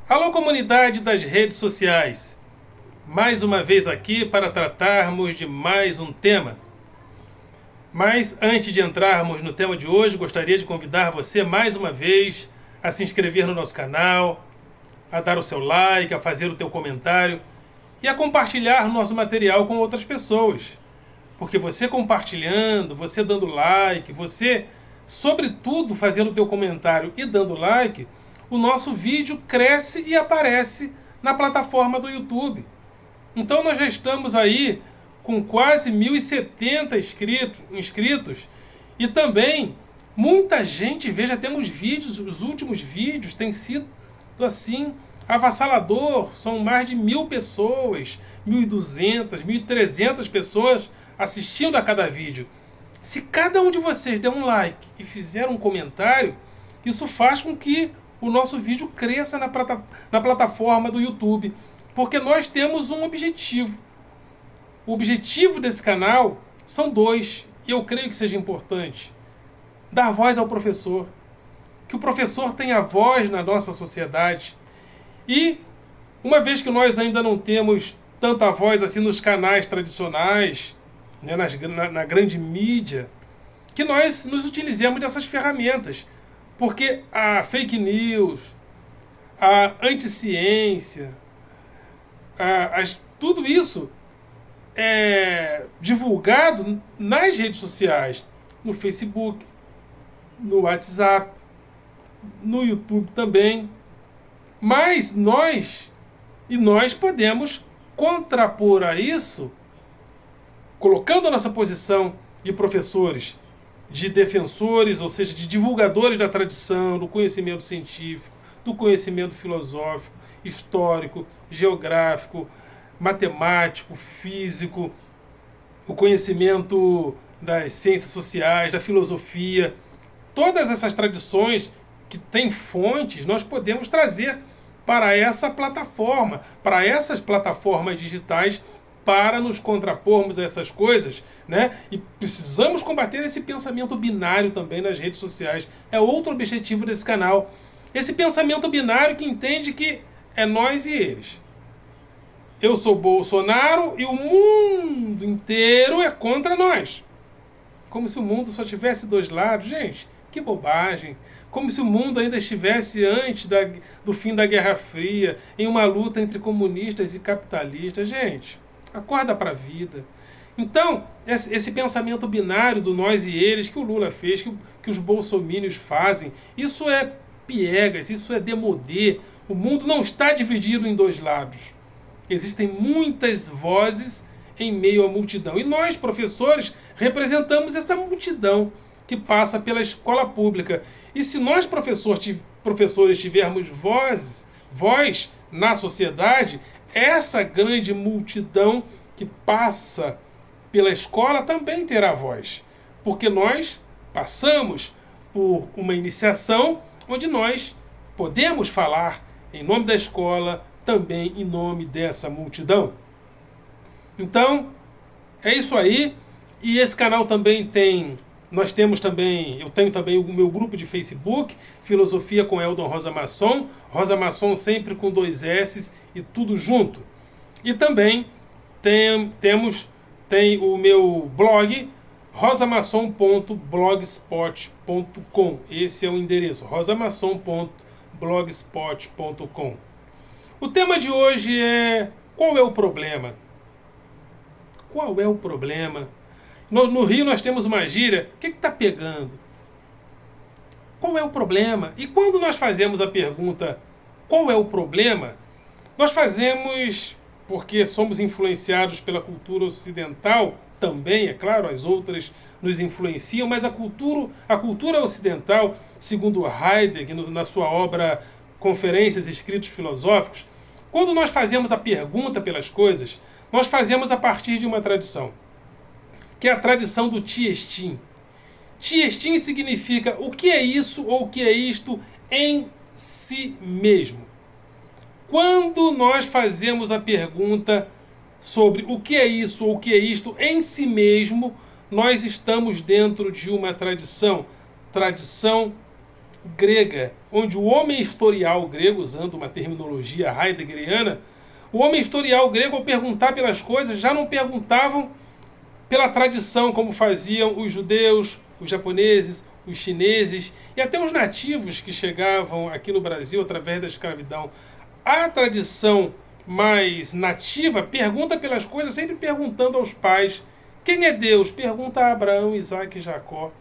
Alô, comunidade das redes sociais! Mais uma vez aqui para tratarmos de mais um tema. Mas antes de entrarmos no tema de hoje, gostaria de convidar você mais uma vez a se inscrever no nosso canal, a dar o seu like, a fazer o teu comentário e a compartilhar nosso material com outras pessoas. Porque você compartilhando, você dando like, você, sobretudo, fazendo o teu comentário e dando like, o nosso vídeo cresce e aparece na plataforma do YouTube. Então nós já estamos aí com quase 1.070 inscritos e também muita gente, veja, temos vídeos, os últimos vídeos têm sido assim avassalador, são mais de 1.000 pessoas, 1.200, 1.300 pessoas assistindo a cada vídeo. Se cada um de vocês der um like e fizer um comentário, isso faz com que o nosso vídeo cresça na plataforma do YouTube, porque nós temos um objetivo. O objetivo desse canal são dois, e eu creio que seja importante: dar voz ao professor, que o professor tenha voz na nossa sociedade. E uma vez que nós ainda não temos tanta voz assim nos canais tradicionais, né, na grande mídia, que nós nos utilizemos dessas ferramentas, porque a fake news, a anticiência, tudo isso é divulgado nas redes sociais, no Facebook, no WhatsApp, no YouTube também. Mas nós podemos contrapor a isso, colocando a nossa posição de professores, de defensores, ou seja, de divulgadores da tradição, do conhecimento científico, do conhecimento filosófico, histórico, geográfico, matemático, físico, o conhecimento das ciências sociais, da filosofia. Todas essas tradições que têm fontes, nós podemos trazer para essa plataforma, para essas plataformas digitais, para nos contrapormos a essas coisas, né? E precisamos combater esse pensamento binário também nas redes sociais. É outro objetivo desse canal. Esse pensamento binário que entende que é nós e eles. Eu sou Bolsonaro e o mundo inteiro é contra nós. Como se o mundo só tivesse dois lados. Gente, que bobagem. Como se o mundo ainda estivesse antes do fim da Guerra Fria, em uma luta entre comunistas e capitalistas. Gente, acorda para a vida. Então, esse pensamento binário do nós e eles, que o Lula fez, que os bolsomínios fazem, isso é piegas, isso é demodê. O mundo não está dividido em dois lados. Existem muitas vozes em meio à multidão. E nós, professores, representamos essa multidão que passa pela escola pública. E se nós, professores, tivermos voz na sociedade, essa grande multidão que passa pela escola também terá voz. Porque nós passamos por uma iniciação onde nós podemos falar em nome da escola, também em nome dessa multidão. Então, é isso aí. E esse canal também eu tenho também o meu grupo de Facebook, Filosofia com Eldon Rosa Masson sempre com 2 S e tudo junto. E também tem o meu blog, rosamasson.blogspot.com. Esse é o endereço, rosamasson.blogspot.com. O tema de hoje é: qual é o problema? Qual é o problema? No Rio nós temos uma gíria: o que está pegando? Qual é o problema? E quando nós fazemos a pergunta qual é o problema, nós fazemos porque somos influenciados pela cultura ocidental também, é claro, as outras nos influenciam, mas a cultura ocidental, segundo Heidegger, na sua obra Conferências e Escritos Filosóficos, quando nós fazemos a pergunta pelas coisas, nós fazemos a partir de uma tradição, que é a tradição do Tiestin. Tiestin significa o que é isso ou o que é isto em si mesmo. Quando nós fazemos a pergunta sobre o que é isso ou o que é isto em si mesmo, nós estamos dentro de uma tradição grega, onde o homem historial grego, usando uma terminologia heideggeriana, o homem historial grego, ao perguntar pelas coisas, já não perguntavam pela tradição, como faziam os judeus, os japoneses, os chineses e até os nativos que chegavam aqui no Brasil através da escravidão. A tradição mais nativa pergunta pelas coisas, sempre perguntando aos pais. Quem é Deus? Pergunta a Abraão, Isaac e Jacó.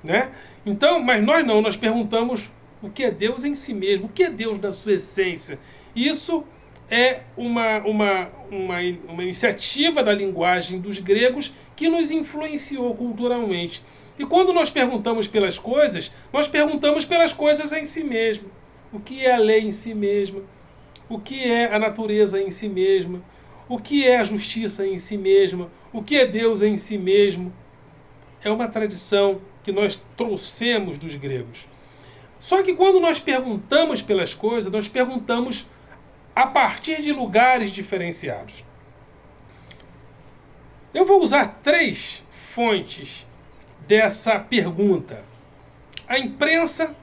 Né? Então, mas nós não, nós perguntamos o que é Deus em si mesmo, o que é Deus na sua essência. Isso é uma iniciativa da linguagem dos gregos que nos influenciou culturalmente. E quando nós perguntamos pelas coisas, nós perguntamos pelas coisas em si mesmo. O que é a lei em si mesma? O que é a natureza em si mesma? O que é a justiça em si mesma? O que é Deus em si mesmo? É uma tradição que nós trouxemos dos gregos. Só que quando nós perguntamos pelas coisas, nós perguntamos a partir de lugares diferenciados. Eu vou usar 3 fontes dessa pergunta: a imprensa,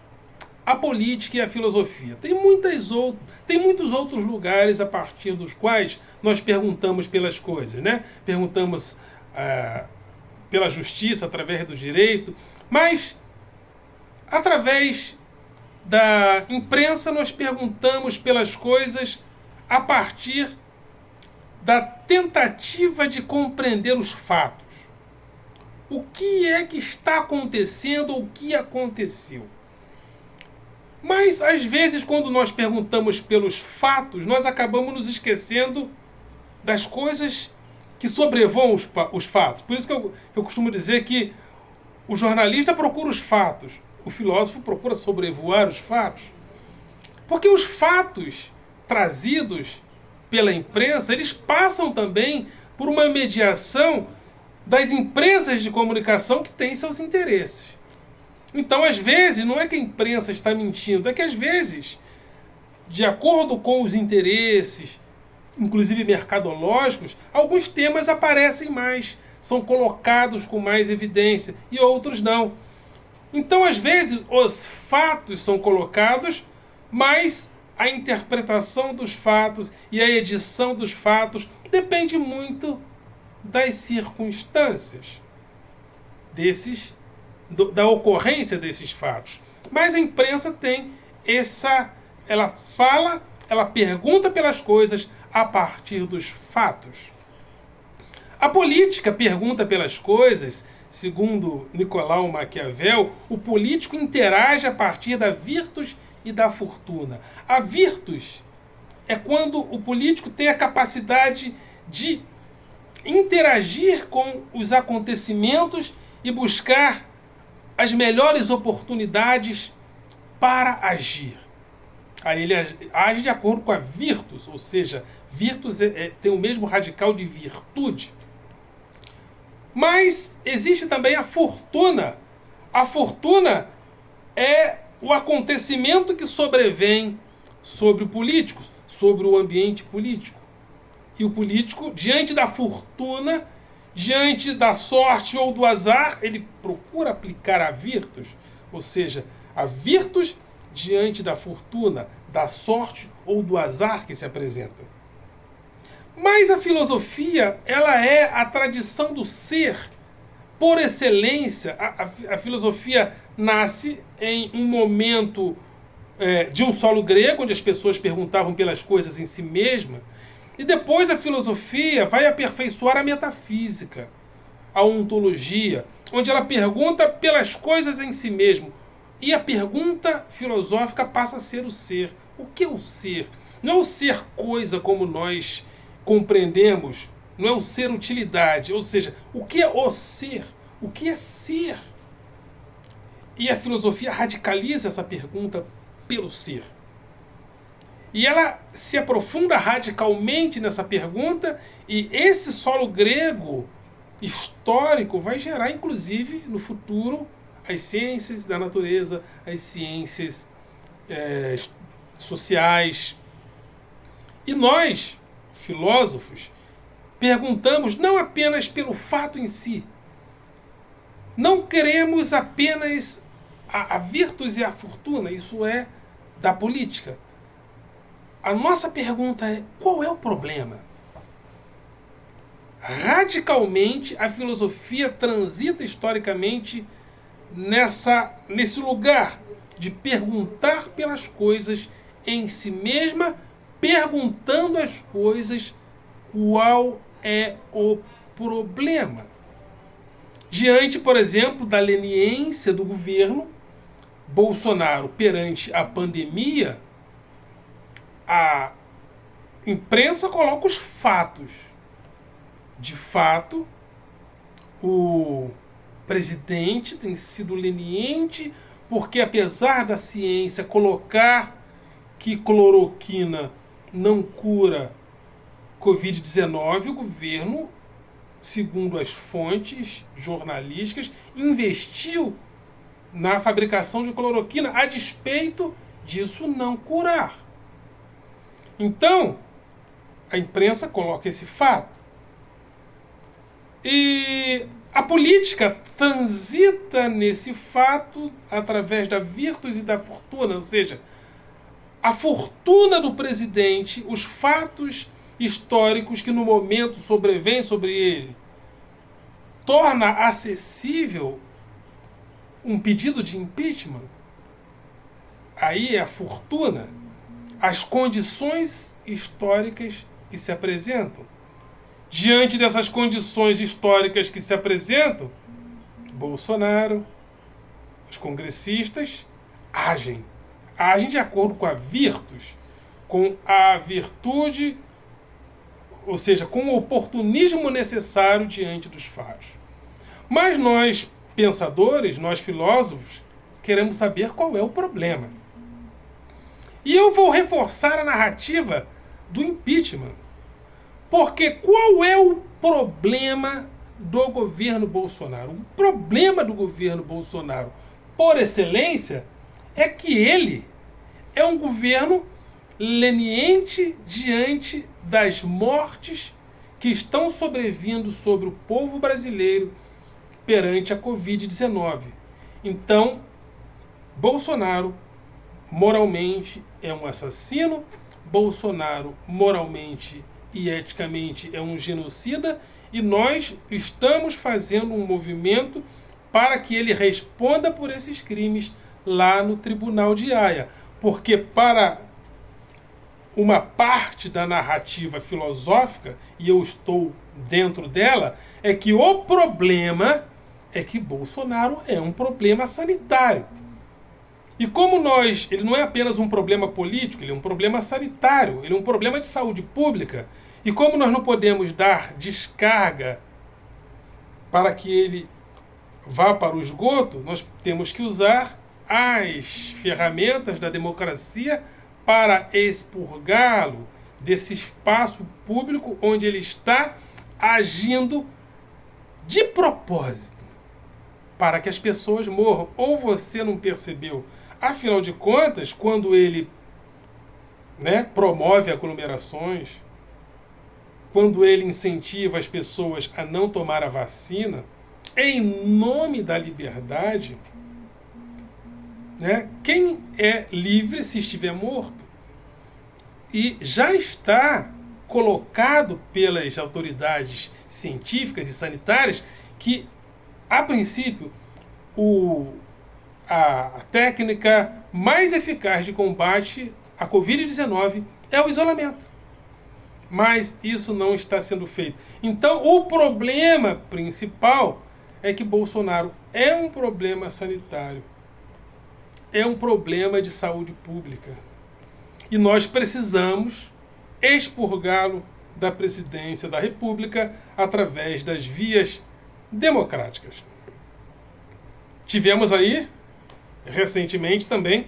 a política e a filosofia. Tem muitos outros lugares a partir dos quais nós perguntamos pelas coisas, né? Perguntamos pela justiça, através do direito, mas através da imprensa nós perguntamos pelas coisas a partir da tentativa de compreender os fatos. O que é que está acontecendo ou o que aconteceu? Mas, às vezes, quando nós perguntamos pelos fatos, nós acabamos nos esquecendo das coisas que sobrevoam os fatos. Por isso que eu costumo dizer que o jornalista procura os fatos, o filósofo procura sobrevoar os fatos. Porque os fatos trazidos pela imprensa, eles passam também por uma mediação das empresas de comunicação que têm seus interesses. Então, às vezes, não é que a imprensa está mentindo, é que, às vezes, de acordo com os interesses, inclusive mercadológicos, alguns temas aparecem mais, são colocados com mais evidência, e outros não. Então, às vezes, os fatos são colocados, mas a interpretação dos fatos e a edição dos fatos depende muito das circunstâncias da ocorrência desses fatos. Mas a imprensa tem ela pergunta pelas coisas a partir dos fatos. A política pergunta pelas coisas, segundo Nicolau Maquiavel, o político interage a partir da virtus e da fortuna. A virtus é quando o político tem a capacidade de interagir com os acontecimentos e buscar as melhores oportunidades para agir. Aí ele age de acordo com a virtus, ou seja, virtus tem o mesmo radical de virtude. Mas existe também a fortuna. A fortuna é o acontecimento que sobrevém sobre o político, sobre o ambiente político. E o político, diante da fortuna, diante da sorte ou do azar, ele procura aplicar a virtus, ou seja, a virtus diante da fortuna, da sorte ou do azar que se apresenta. Mas a filosofia, ela é a tradição do ser por excelência. A filosofia nasce em um momento de um solo grego, onde as pessoas perguntavam pelas coisas em si mesmas, e depois a filosofia vai aperfeiçoar a metafísica, a ontologia, onde ela pergunta pelas coisas em si mesmo. E a pergunta filosófica passa a ser o ser. O que é o ser? Não é o ser coisa como nós compreendemos, não é o ser utilidade, ou seja, o que é o ser? O que é ser? E a filosofia radicaliza essa pergunta pelo ser. E ela se aprofunda radicalmente nessa pergunta, e esse solo grego histórico vai gerar, inclusive, no futuro, as ciências da natureza, as ciências sociais. E nós, filósofos, perguntamos não apenas pelo fato em si. Não queremos apenas a virtus e a fortuna, isso é da política. A nossa pergunta é: qual é o problema? Radicalmente, a filosofia transita historicamente nesse lugar de perguntar pelas coisas em si mesma, perguntando às coisas qual é o problema. Diante, por exemplo, da leniência do governo Bolsonaro perante a pandemia, a imprensa coloca os fatos. De fato, o presidente tem sido leniente porque, apesar da ciência colocar que cloroquina não cura Covid-19, o governo, segundo as fontes jornalísticas, investiu na fabricação de cloroquina a despeito disso não curar. Então, a imprensa coloca esse fato. E a política transita nesse fato através da virtus e da fortuna, ou seja, a fortuna do presidente, os fatos históricos que no momento sobrevêm sobre ele, torna acessível um pedido de impeachment. Aí é a fortuna, as condições históricas que se apresentam. Diante dessas condições históricas que se apresentam, Bolsonaro, os congressistas, agem. Agem de acordo com a virtus, com a virtude, ou seja, com o oportunismo necessário diante dos fatos. Mas nós, pensadores, nós filósofos, queremos saber qual é o problema. E eu vou reforçar a narrativa do impeachment. Porque qual é o problema do governo Bolsonaro? O problema do governo Bolsonaro, por excelência, é que ele é um governo leniente diante das mortes que estão sobrevindo sobre o povo brasileiro perante a Covid-19. Então, Bolsonaro moralmente é um assassino, Bolsonaro moralmente e eticamente é um genocida, e nós estamos fazendo um movimento para que ele responda por esses crimes lá no Tribunal de Haia. Porque para uma parte da narrativa filosófica, e eu estou dentro dela, é que o problema é que Bolsonaro é um problema sanitário. E como ele não é apenas um problema político, ele é um problema sanitário, ele é um problema de saúde pública. E como nós não podemos dar descarga para que ele vá para o esgoto, nós temos que usar as ferramentas da democracia para expurgá-lo desse espaço público onde ele está agindo de propósito para que as pessoas morram. Ou você não percebeu? Afinal de contas, quando ele promove aglomerações, quando ele incentiva as pessoas a não tomar a vacina, em nome da liberdade, quem é livre se estiver morto? E já está colocado pelas autoridades científicas e sanitárias que, a princípio, a técnica mais eficaz de combate à Covid-19 é o isolamento. Mas isso não está sendo feito. Então, o problema principal é que Bolsonaro é um problema sanitário. É um problema de saúde pública. E nós precisamos expurgá-lo da presidência da República através das vias democráticas. Tivemos aí, recentemente também,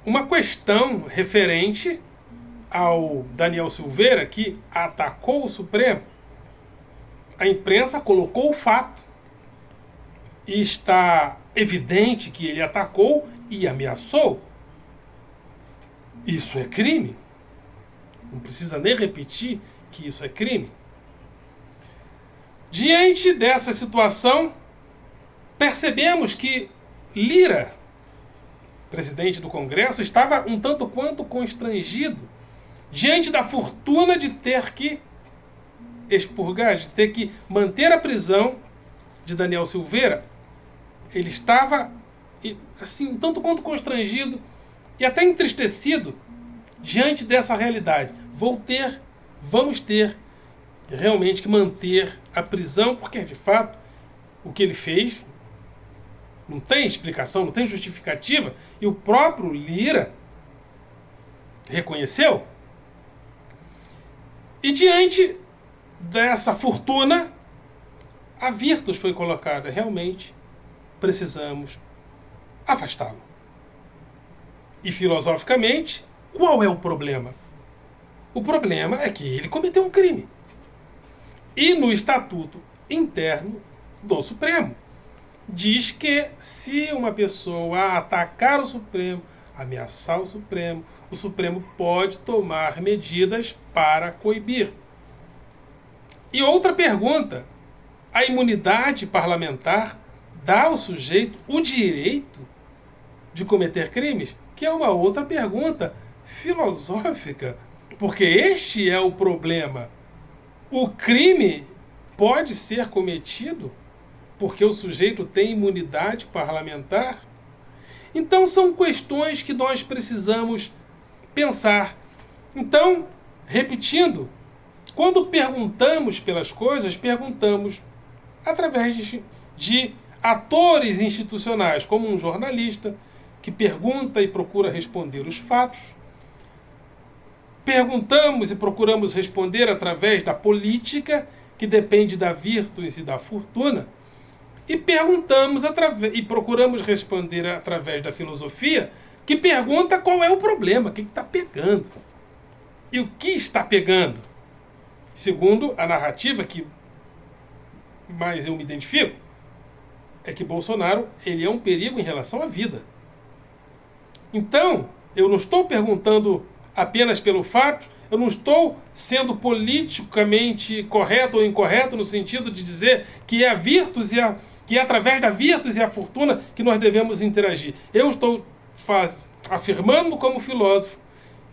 uma questão referente ao Daniel Silveira, que atacou o Supremo. A imprensa colocou o fato e está evidente que ele atacou e ameaçou. Isso é crime. Não precisa nem repetir que isso é crime. Diante dessa situação, percebemos que Lira presidente do Congresso, estava um tanto quanto constrangido diante da fortuna de ter que expurgar, de ter que manter a prisão de Daniel Silveira. Ele estava assim, um tanto quanto constrangido e até entristecido diante dessa realidade. Vamos ter realmente que manter a prisão, porque de fato o que ele fez não tem explicação, não tem justificativa, e o próprio Lira reconheceu. E diante dessa fortuna, a Virtus foi colocada. Realmente precisamos afastá-lo. E filosoficamente, qual é o problema? O problema é que ele cometeu um crime. E no estatuto interno do Supremo diz que se uma pessoa atacar o Supremo, ameaçar o Supremo pode tomar medidas para coibir. E outra pergunta: a imunidade parlamentar dá ao sujeito o direito de cometer crimes? Que é uma outra pergunta filosófica, porque este é o problema. O crime pode ser cometido porque o sujeito tem imunidade parlamentar? Então são questões que nós precisamos pensar. Então, repetindo, quando perguntamos pelas coisas, perguntamos através de atores institucionais, como um jornalista que pergunta e procura responder os fatos. Perguntamos e procuramos responder através da política, que depende da virtus e da fortuna. E perguntamos e procuramos responder através da filosofia, que pergunta qual é o problema, o que está pegando. E o que está pegando? Segundo a narrativa que mais eu me identifico, é que Bolsonaro ele é um perigo em relação à vida. Então, eu não estou perguntando apenas pelo fato, eu não estou sendo politicamente correto ou incorreto no sentido de dizer que é a virtus que é através da virtus e a fortuna que nós devemos interagir. Eu estou afirmando como filósofo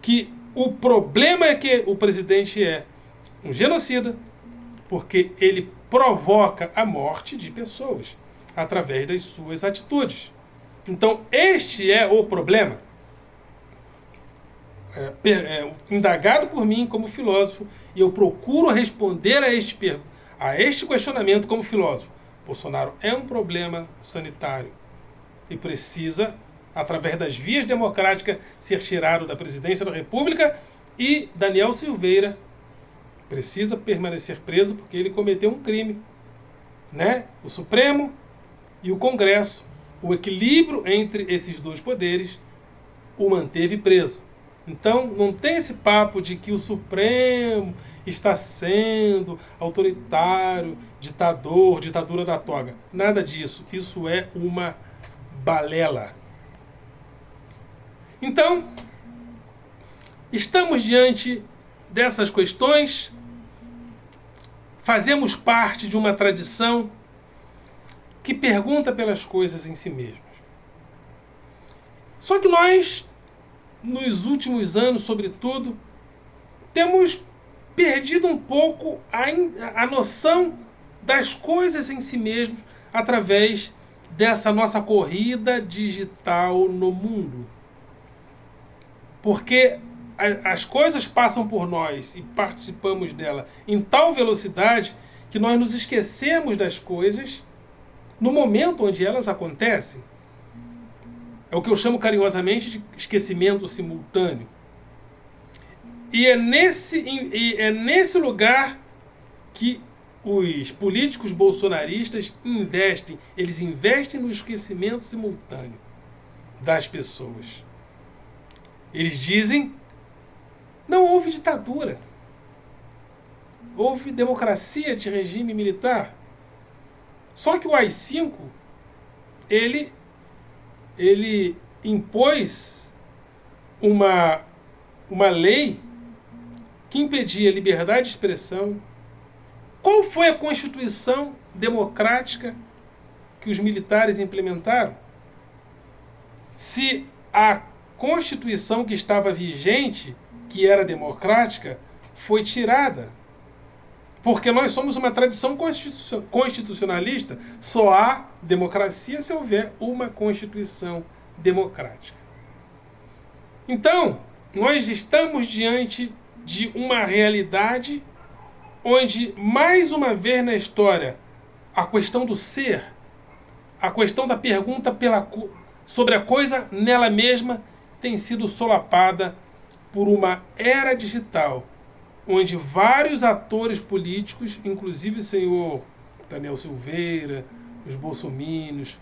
que o problema é que o presidente é um genocida, porque ele provoca a morte de pessoas através das suas atitudes. Então, este é o problema. Indagado por mim como filósofo, e eu procuro responder a este questionamento como filósofo. Bolsonaro é um problema sanitário e precisa, através das vias democráticas, ser tirado da presidência da República, e Daniel Silveira precisa permanecer preso porque ele cometeu um crime. O Supremo e o Congresso, o equilíbrio entre esses dois poderes, o manteve preso. Então, não tem esse papo de que o Supremo está sendo autoritário, ditadura da toga. Nada disso. Isso é uma balela. Então, estamos diante dessas questões, fazemos parte de uma tradição que pergunta pelas coisas em si mesmas. Só que nós, nos últimos anos, sobretudo, temos perdido um pouco a noção das coisas em si mesmos através dessa nossa corrida digital no mundo. Porque as coisas passam por nós e participamos dela em tal velocidade que nós nos esquecemos das coisas no momento onde elas acontecem. É o que eu chamo carinhosamente de esquecimento simultâneo. E é nesse lugar que os políticos bolsonaristas investem. Eles investem no esquecimento simultâneo das pessoas. Eles dizem: não houve ditadura. Houve democracia de regime militar. Só que o AI-5, ele impôs uma lei que impedia a liberdade de expressão. Qual foi a Constituição democrática que os militares implementaram? Se a Constituição que estava vigente, que era democrática, foi tirada. Porque nós somos uma tradição constitucionalista, só há democracia se houver uma Constituição democrática. Então, nós estamos diante de uma realidade onde, mais uma vez na história, a questão do ser, a questão da pergunta sobre a coisa nela mesma, tem sido solapada por uma era digital, onde vários atores políticos, inclusive o senhor Daniel Silveira, os bolsominions,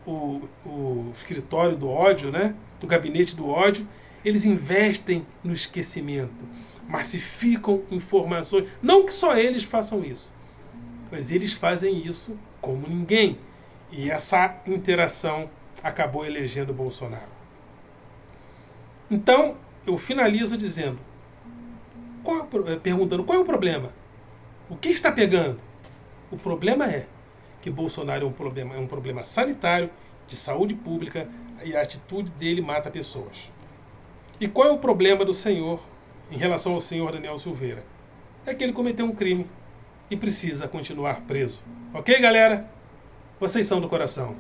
o escritório do ódio, né? O gabinete do ódio, eles investem no esquecimento, massificam informações. Não que só eles façam isso, mas eles fazem isso como ninguém. E essa interação acabou elegendo Bolsonaro. Então, eu finalizo dizendo, perguntando qual é o problema? O que está pegando? O problema é que Bolsonaro é um problema sanitário, de saúde pública, e a atitude dele mata pessoas. E qual é o problema do senhor em relação ao senhor Daniel Silveira? É que ele cometeu um crime e precisa continuar preso. Ok, galera? Vocês são do coração.